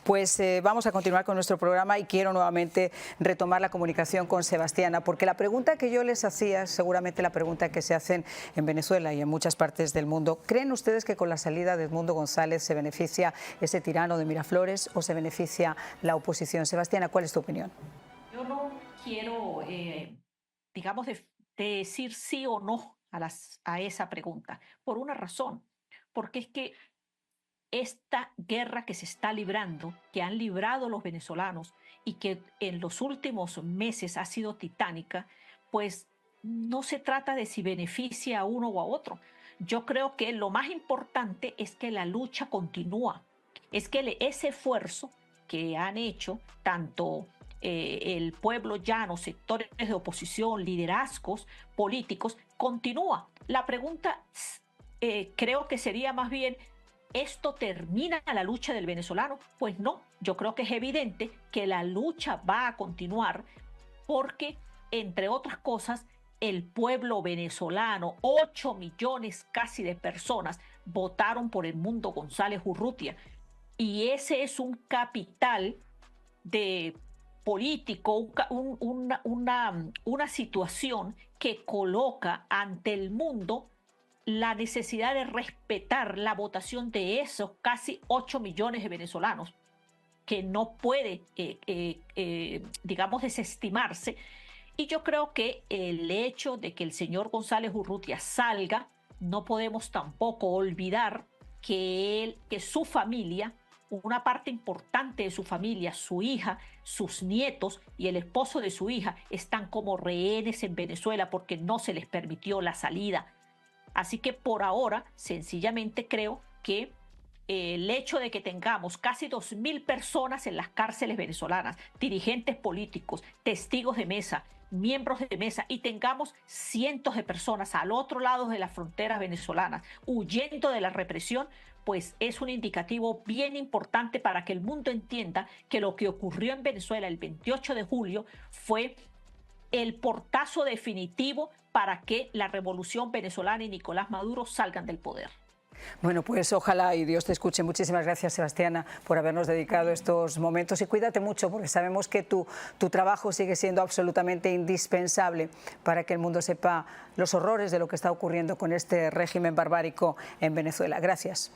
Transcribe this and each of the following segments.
Pues vamos a continuar con nuestro programa y quiero nuevamente retomar la comunicación con Sebastiana, porque la pregunta que yo les hacía es seguramente la pregunta que se hacen en Venezuela y en muchas partes del mundo. ¿Creen ustedes que con la salida de Edmundo González se beneficia ese tirano de Miraflores o se beneficia la oposición? Sebastiana, ¿cuál es tu opinión? Yo no quiero, digamos, de decir sí o no a esa pregunta, por una razón, porque es que esta guerra que se está librando, que han librado los venezolanos y que en los últimos meses ha sido titánica, pues no se trata de si beneficia a uno o a otro. Yo creo que lo más importante es que la lucha continúa, es que ese esfuerzo que han hecho tanto el pueblo llano, sectores de oposición, liderazgos políticos, continúa. La pregunta creo que sería más bien, ¿esto termina la lucha del venezolano? Pues no, yo creo que es evidente que la lucha va a continuar porque, entre otras cosas, el pueblo venezolano, 8 millones casi de personas, votaron por Edmundo González Urrutia. Y ese es un capital de político, una situación que coloca ante el mundo la necesidad de respetar la votación de esos casi 8 millones de venezolanos, que no puede, digamos, desestimarse. Y yo creo que el hecho de que el señor González Urrutia salga, no podemos tampoco olvidar que su familia, una parte importante de su familia, su hija, sus nietos y el esposo de su hija están como rehenes en Venezuela porque no se les permitió la salida. Así que por ahora, sencillamente creo que el hecho de que tengamos casi 2.000 personas en las cárceles venezolanas, dirigentes políticos, testigos de mesa, miembros de mesa, y tengamos cientos de personas al otro lado de las fronteras venezolanas huyendo de la represión, pues es un indicativo bien importante para que el mundo entienda que lo que ocurrió en Venezuela el 28 de julio fue el portazo definitivo para que la revolución venezolana y Nicolás Maduro salgan del poder. Bueno, pues ojalá y Dios te escuche. Muchísimas gracias, Sebastiana, por habernos dedicado estos momentos y cuídate mucho porque sabemos que tu trabajo sigue siendo absolutamente indispensable para que el mundo sepa los horrores de lo que está ocurriendo con este régimen barbárico en Venezuela. Gracias.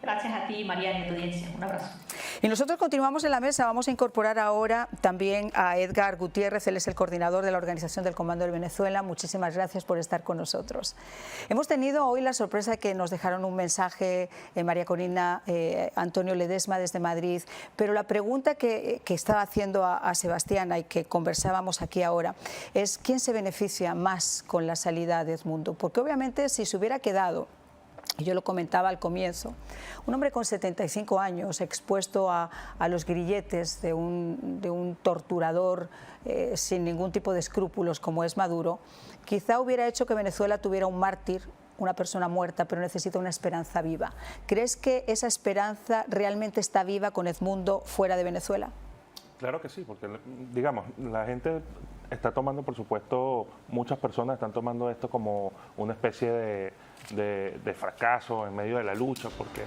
Gracias a ti, Mariana, y a tu audiencia. Un abrazo. Y nosotros continuamos en la mesa. Vamos a incorporar ahora también a Edgar Gutiérrez. Él es el coordinador de la Organización del Comando de Venezuela. Muchísimas gracias por estar con nosotros. Hemos tenido hoy la sorpresa que nos dejaron un mensaje María Corina, Antonio Ledesma desde Madrid, pero la pregunta que estaba haciendo a Sebastiana y que conversábamos aquí ahora es ¿quién se beneficia más con la salida de Edmundo? Porque obviamente si se hubiera quedado, y yo lo comentaba al comienzo, un hombre con 75 años expuesto a los grilletes de un torturador sin ningún tipo de escrúpulos como es Maduro, quizá hubiera hecho que Venezuela tuviera un mártir, una persona muerta, pero necesita una esperanza viva. ¿Crees que esa esperanza realmente está viva con Edmundo fuera de Venezuela? Claro que sí, porque digamos, la gente está tomando, por supuesto, muchas personas están tomando esto como una especie de fracaso en medio de la lucha, porque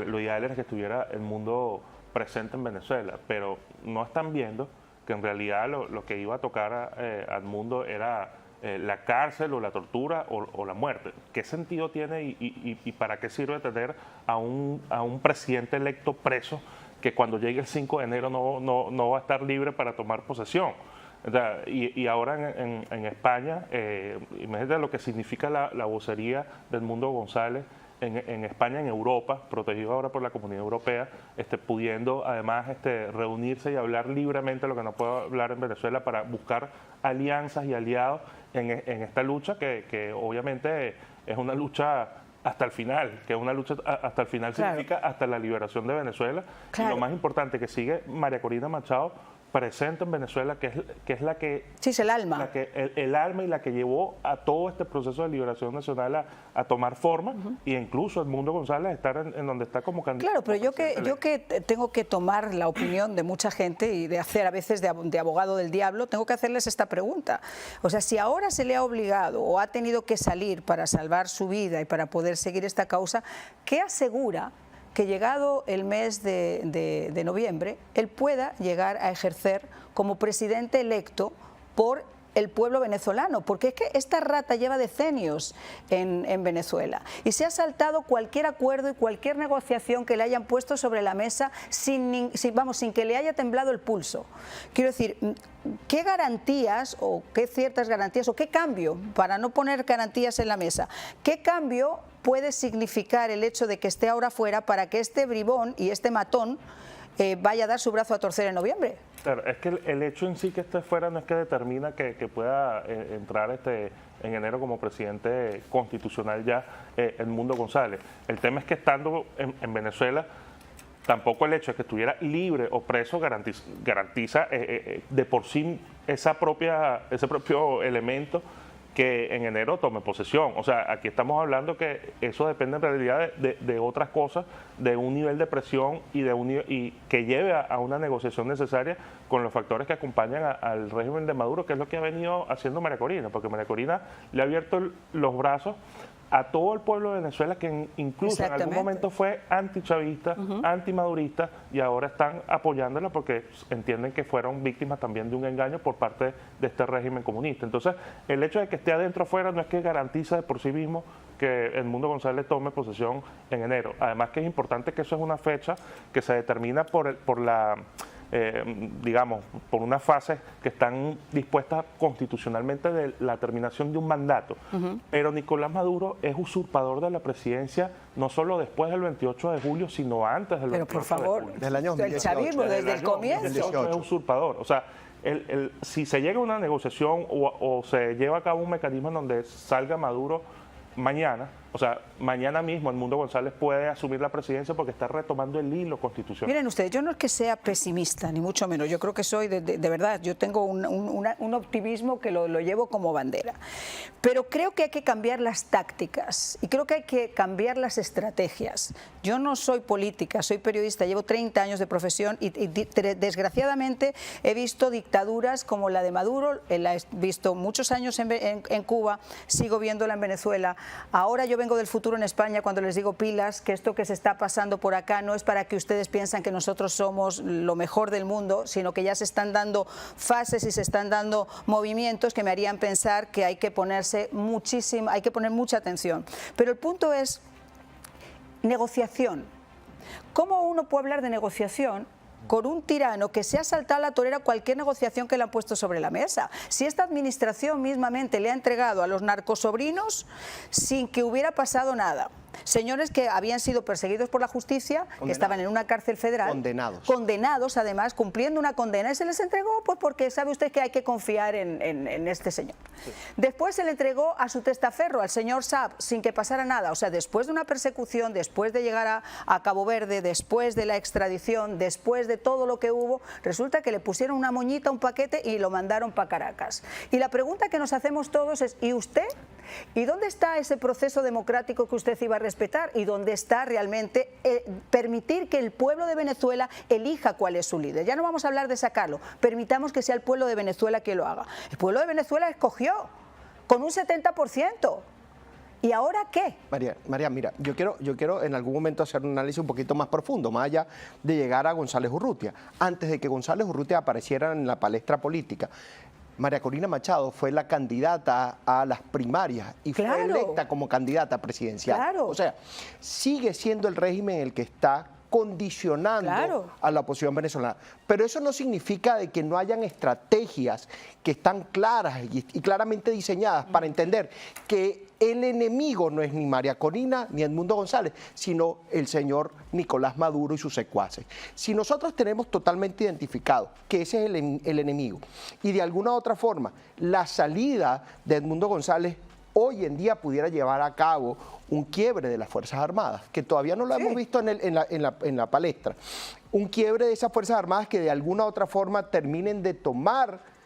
lo ideal era que estuviera el mundo presente en Venezuela, pero no están viendo que en realidad lo que iba a tocar al mundo era la cárcel o la tortura o la muerte. ¿Qué sentido tiene y para qué sirve tener a un presidente electo preso que cuando llegue el 5 de enero no va a estar libre para tomar posesión? O sea, y ahora en España, imagínate lo que significa la vocería del Edmundo González en España, en Europa, protegido ahora por la Comunidad Europea, pudiendo además reunirse y hablar libremente lo que no puede hablar en Venezuela para buscar alianzas y aliados en esta lucha que obviamente es una lucha hasta el final, que una lucha hasta el final claro. Significa hasta la liberación de Venezuela. Claro. Y lo más importante, que sigue María Corina Machado presente en Venezuela, que es la que... Sí, es el alma. El alma y la que llevó a todo este proceso de liberación nacional a tomar forma, y incluso Edmundo González estar en donde está como candidato. Claro, pero yo que tengo que tomar la opinión de mucha gente y de hacer a veces de abogado del diablo, tengo que hacerles esta pregunta. O sea, si ahora se le ha obligado o ha tenido que salir para salvar su vida y para poder seguir esta causa, ¿qué asegura que llegado el mes de noviembre, él pueda llegar a ejercer como presidente electo por el pueblo venezolano, porque es que esta rata lleva decenios en Venezuela y se ha saltado cualquier acuerdo y cualquier negociación que le hayan puesto sobre la mesa sin que le haya temblado el pulso. Quiero decir, ¿qué garantías o qué ciertas garantías o qué cambio, para no poner garantías en la mesa, qué cambio puede significar el hecho de que esté ahora fuera para que este bribón y este matón vaya a dar su brazo a torcer en noviembre? Claro, es que el hecho en sí que esté fuera no es que determina que pueda entrar en enero como presidente constitucional ya Edmundo González. El tema es que estando en Venezuela, tampoco el hecho de que estuviera libre o preso garantiza de por sí ese propio elemento que en enero tome posesión. O sea, aquí estamos hablando que eso depende en realidad de otras cosas, de un nivel de presión y que lleve a una negociación necesaria con los factores que acompañan al régimen de Maduro, que es lo que ha venido haciendo María Corina, porque María Corina le ha abierto los brazos a todo el pueblo de Venezuela, que incluso en algún momento fue antichavista, antimadurista, y ahora están apoyándola porque entienden que fueron víctimas también de un engaño por parte de este régimen comunista. Entonces, el hecho de que esté adentro o afuera no es que garantiza de por sí mismo que Edmundo González tome posesión en enero. Además que es importante que eso es una fecha que se determina por la... digamos, por unas fases que están dispuestas constitucionalmente de la terminación de un mandato. Pero Nicolás Maduro es usurpador de la presidencia no solo después del 28 de julio, sino antes del 28 Pero por favor, de julio. Del año 2018. el chavismo desde el comienzo. Es usurpador. O sea, si se llega a una negociación o se lleva a cabo un mecanismo en donde salga Maduro mañana, o sea, mañana mismo Edmundo González puede asumir la presidencia porque está retomando el hilo constitucional. Miren ustedes, yo no es que sea pesimista, ni mucho menos, yo creo que soy, de verdad, yo tengo un optimismo que lo llevo como bandera, pero creo que hay que cambiar las tácticas y creo que hay que cambiar las estrategias. Yo no soy política, soy periodista, llevo 30 años de profesión y desgraciadamente he visto dictaduras como la de Maduro, la he visto muchos años en Cuba, sigo viéndola en Venezuela, ahora yo vengo del futuro en España cuando les digo pilas, que esto que se está pasando por acá no es para que ustedes piensen que nosotros somos lo mejor del mundo, sino que ya se están dando fases y se están dando movimientos que me harían pensar que hay que poner mucha atención. Pero el punto es negociación. ¿Cómo uno puede hablar de negociación con un tirano que se ha saltado a la torera cualquier negociación que le han puesto sobre la mesa? Si esta administración mismamente le ha entregado a los narcosobrinos sin que hubiera pasado nada, señores que habían sido perseguidos por la justicia, que estaban en una cárcel federal, condenados además, cumpliendo una condena, y se les entregó pues porque sabe usted que hay que confiar en este señor. Sí. Después se le entregó a su testaferro, al señor Saab, sin que pasara nada. O sea, después de una persecución, después de llegar a Cabo Verde, después de la extradición, después de todo lo que hubo, resulta que le pusieron una moñita, un paquete y lo mandaron para Caracas. Y la pregunta que nos hacemos todos es, ¿y usted? ¿Y dónde está ese proceso democrático que usted iba a respetar? ¿Y dónde está realmente permitir que el pueblo de Venezuela elija cuál es su líder? Ya no vamos a hablar de sacarlo, permitamos que sea el pueblo de Venezuela quien lo haga. El pueblo de Venezuela escogió con un 70%. ¿Y ahora qué? María, mira, yo quiero en algún momento hacer un análisis un poquito más profundo, más allá de llegar a González Urrutia. Antes de que González Urrutia apareciera en la palestra política, María Corina Machado fue la candidata a las primarias y fue electa como candidata presidencial. O sea, sigue siendo el régimen el que está condicionando a la oposición venezolana. Pero eso no significa de que no hayan estrategias que están claras y claramente diseñadas para entender que el enemigo no es ni María Corina ni Edmundo González, sino el señor Nicolás Maduro y sus secuaces. Si nosotros tenemos totalmente identificado que ese es el enemigo y de alguna u otra forma la salida de Edmundo González hoy en día pudiera llevar a cabo un quiebre de las Fuerzas Armadas, que todavía no lo hemos visto en la palestra, un quiebre de esas Fuerzas Armadas que de alguna u otra forma terminen de tomar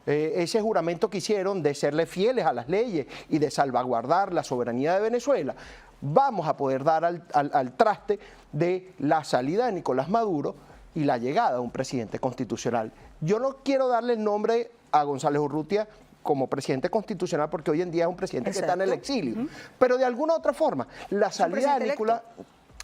ese juramento que hicieron de serle fieles a las leyes y de salvaguardar la soberanía de Venezuela, vamos a poder dar al traste de la salida de Nicolás Maduro y la llegada de un presidente constitucional. Yo no quiero darle el nombre a González Urrutia como presidente constitucional porque hoy en día es un presidente que está en el exilio, pero de alguna u otra forma la salida de Nicolás...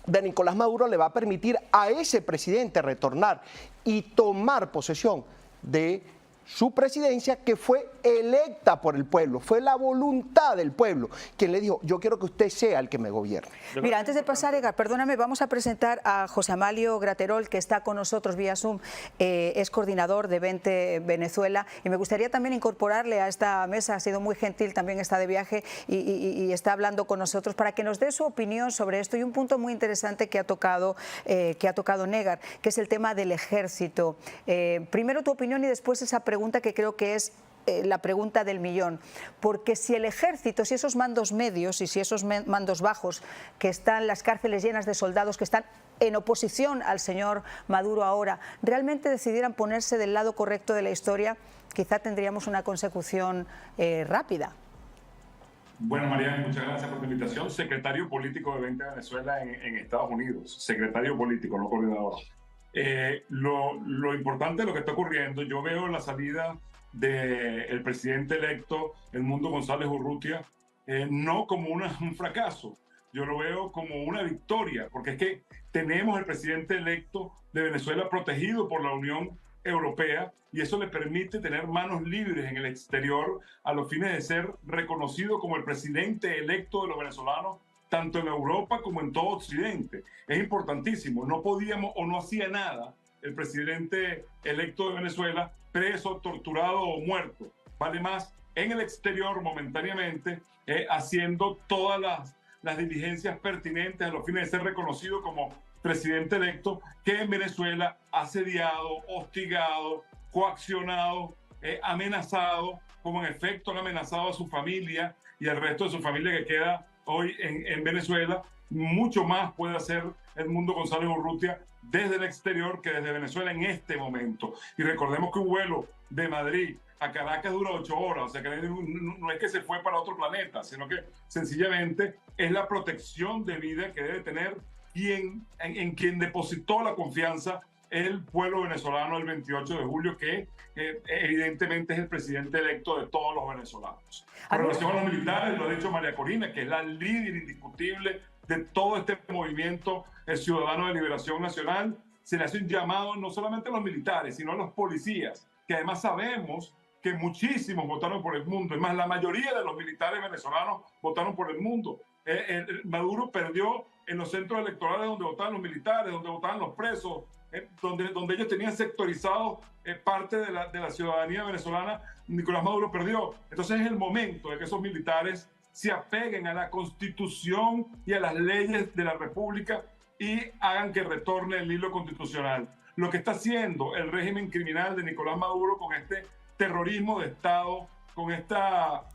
de Nicolás Maduro le va a permitir a ese presidente retornar y tomar posesión de su presidencia, que fue electa por el pueblo, fue la voluntad del pueblo quien le dijo: yo quiero que usted sea el que me gobierne. Mira, antes de pasar, Edgar, perdóname, vamos a presentar a José Amalio Graterol, que está con nosotros vía Zoom, es coordinador de Vente Venezuela, y me gustaría también incorporarle a esta mesa. Ha sido muy gentil, también está de viaje y está hablando con nosotros para que nos dé su opinión sobre esto, y un punto muy interesante que ha tocado Negar, que es el tema del ejército. Primero tu opinión y después esa pregunta que creo que es la pregunta del millón, porque si el ejército, si esos mandos medios y si esos mandos bajos, que están las cárceles llenas de soldados que están en oposición al señor Maduro ahora, realmente decidieran ponerse del lado correcto de la historia, quizá tendríamos una consecución rápida. Bueno, Mariana, muchas gracias por tu invitación. Secretario político de Vente Venezuela en Estados Unidos, secretario político, no coordinador. Lo importante de lo que está ocurriendo, yo veo la salida del presidente electo, Edmundo González Urrutia, no como un fracaso, yo lo veo como una victoria, porque es que tenemos el presidente electo de Venezuela protegido por la Unión Europea, y eso le permite tener manos libres en el exterior a los fines de ser reconocido como el presidente electo de los venezolanos, tanto en Europa como en todo Occidente. Es importantísimo. No podíamos o no hacía nada el presidente electo de Venezuela preso, torturado o muerto. Vale más en el exterior momentáneamente, haciendo todas las diligencias pertinentes a los fines de ser reconocido como presidente electo, que en Venezuela asediado, hostigado, coaccionado, amenazado, como en efecto han amenazado a su familia y al resto de su familia que queda hoy en Venezuela. Mucho más puede hacer Edmundo González Urrutia desde el exterior que desde Venezuela en este momento. Y recordemos que un vuelo de Madrid a Caracas dura 8 horas, o sea que no es que se fue para otro planeta, sino que sencillamente es la protección de vida que debe tener en quien depositó la confianza el pueblo venezolano el 28 de julio, que evidentemente es el presidente electo de todos los venezolanos. Con relación a los militares, lo ha dicho María Corina, que es la líder indiscutible de todo este movimiento ciudadano de liberación nacional. Se le hace un llamado no solamente a los militares, sino a los policías, que además sabemos que muchísimos votaron por Edmundo. Es más, la mayoría de los militares venezolanos votaron por Edmundo. Maduro perdió en los centros electorales donde votaban los militares, donde votaban los presos, donde ellos tenían sectorizado parte de la ciudadanía venezolana. Nicolás Maduro perdió. Entonces es el momento de que esos militares se apeguen a la Constitución y a las leyes de la República y hagan que retorne el hilo constitucional. Lo que está haciendo el régimen criminal de Nicolás Maduro con este terrorismo de Estado, con esta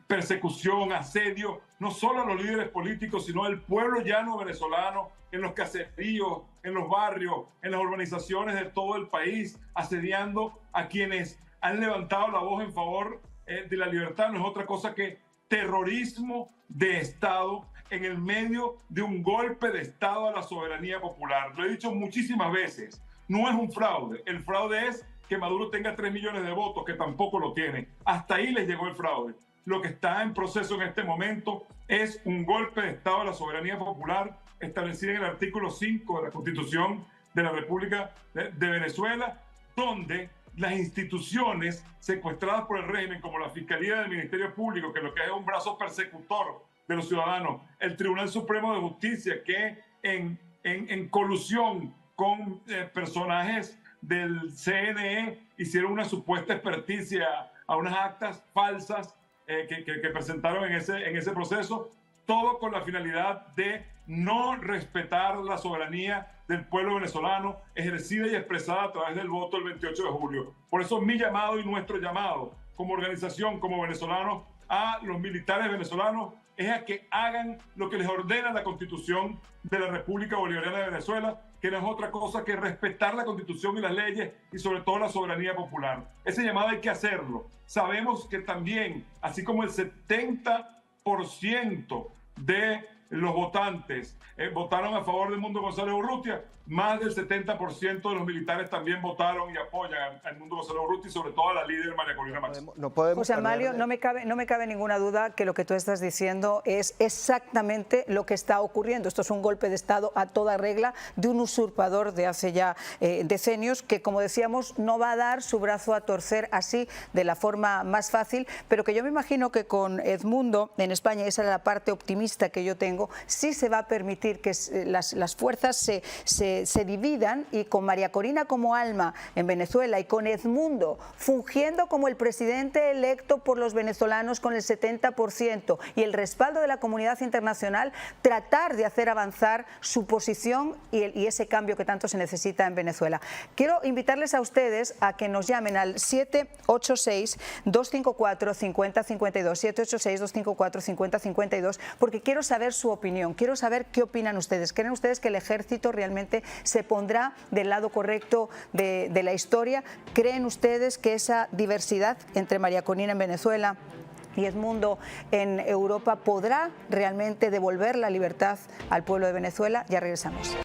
persecución, asedio, no solo a los líderes políticos, sino al pueblo llano venezolano, en los caseríos, en los barrios, en las urbanizaciones de todo el país, asediando a quienes han levantado la voz en favor de la libertad. No es otra cosa que terrorismo de Estado en el medio de un golpe de Estado a la soberanía popular. Lo he dicho muchísimas veces, no es un fraude. El fraude es que Maduro tenga 3 millones de votos, que tampoco lo tiene. Hasta ahí les llegó el fraude. Lo que está en proceso en este momento es un golpe de Estado a la soberanía popular establecido en el artículo 5 de la Constitución de la República de Venezuela, donde las instituciones secuestradas por el régimen, como la Fiscalía del Ministerio Público, que lo que es un brazo persecutor de los ciudadanos, el Tribunal Supremo de Justicia, que en colusión con personajes del CNE hicieron una supuesta experticia a unas actas falsas que presentaron en ese proceso, todo con la finalidad de no respetar la soberanía del pueblo venezolano ejercida y expresada a través del voto el 28 de julio. Por eso mi llamado y nuestro llamado como organización, como venezolanos, a los militares venezolanos es a que hagan lo que les ordena la Constitución de la República Bolivariana de Venezuela, que no es otra cosa que respetar la Constitución y las leyes y sobre todo la soberanía popular. Ese llamado hay que hacerlo. Sabemos que también, así como el 70% de los votantes votaron a favor de Edmundo González Urrutia, más del 70% de los militares también votaron y apoyan a Edmundo González Urrutia y sobre todo a la líder María Corina Machado. No podemos José Amalio, no me cabe ninguna duda que lo que tú estás diciendo es exactamente lo que está ocurriendo. Esto es un golpe de Estado a toda regla de un usurpador de hace ya decenios que, como decíamos, no va a dar su brazo a torcer así de la forma más fácil, pero que yo me imagino que con Edmundo en España, esa es la parte optimista que yo tengo, sí se va a permitir que las fuerzas se dividan, y con María Corina como alma en Venezuela y con Edmundo fungiendo como el presidente electo por los venezolanos con el 70% y el respaldo de la comunidad internacional, tratar de hacer avanzar su posición y ese cambio que tanto se necesita en Venezuela. Quiero invitarles a ustedes a que nos llamen al 786-254-5052, 786-254-5052, porque quiero saber su opinión, quiero saber qué opinan ustedes. ¿Creen ustedes que el ejército realmente se pondrá del lado correcto de la historia? ¿Creen ustedes que esa diversidad entre María Corina en Venezuela y Edmundo en Europa podrá realmente devolver la libertad al pueblo de Venezuela? Ya regresamos.